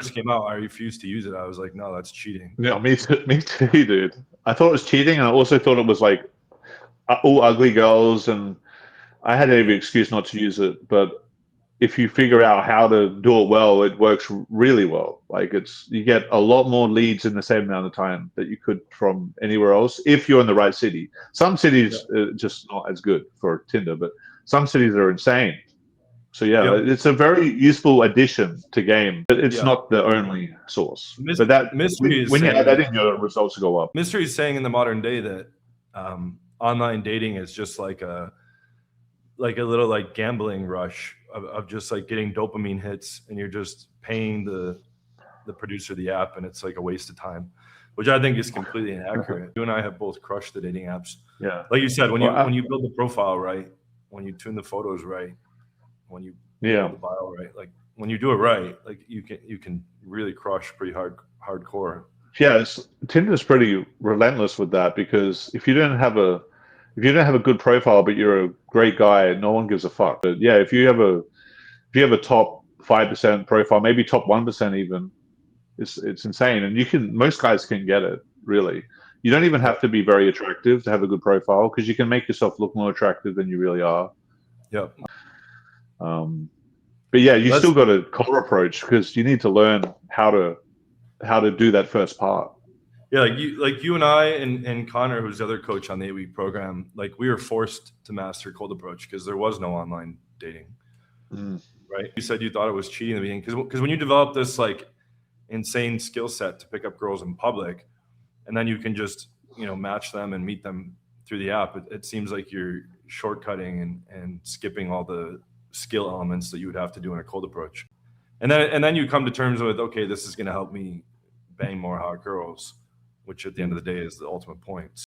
first came out, I refused to use it. I was like, no, that's cheating. Yeah, me too, dude. I thought it was cheating, and I also thought it was like all ugly girls, and I had every excuse not to use it. But if you figure out how to do it well, it works really well. Like you get a lot more leads in the same amount of time that you could from anywhere else if you're in the right city. Some cities just not as good for Tinder, but some cities are insane. So yeah, it's a very useful addition to game, but it's not the only source. But that Mystery is when you saying add that that, in, your results go up. Mystery is saying in the modern day that online dating is just like a little like gambling rush of just like getting dopamine hits, and you're just paying the producer of the app, and it's like a waste of time, which I think is completely inaccurate. You and I have both crushed the dating apps. Yeah, like you said, when you build the profile right, when you tune the photos right, when you build the bio right, like when you do it right, like you can really crush pretty hardcore. Yeah, Tinder's pretty relentless with that, because if you don't have a good profile but you're a great guy, no one gives a fuck. But yeah, if you have a top 5% profile, maybe top 1% even, it's insane. And most guys can get it, really. You don't even have to be very attractive to have a good profile, because you can make yourself look more attractive than you really are. Yep. But yeah, you still got a core approach, because you need to learn how to do that first part. Yeah, like you and I and Connor, who's the other coach on the 8-week program, like we were forced to master cold approach because there was no online dating. Right? You said you thought it was cheating in the beginning, because when you develop this like insane skill set to pick up girls in public, and then you can just match them and meet them through the app, it seems like you're shortcutting and skipping all the skill elements that you would have to do in a cold approach. And then you come to terms with, okay, this is going to help me bang more hot girls, which at the end of the day is the ultimate point.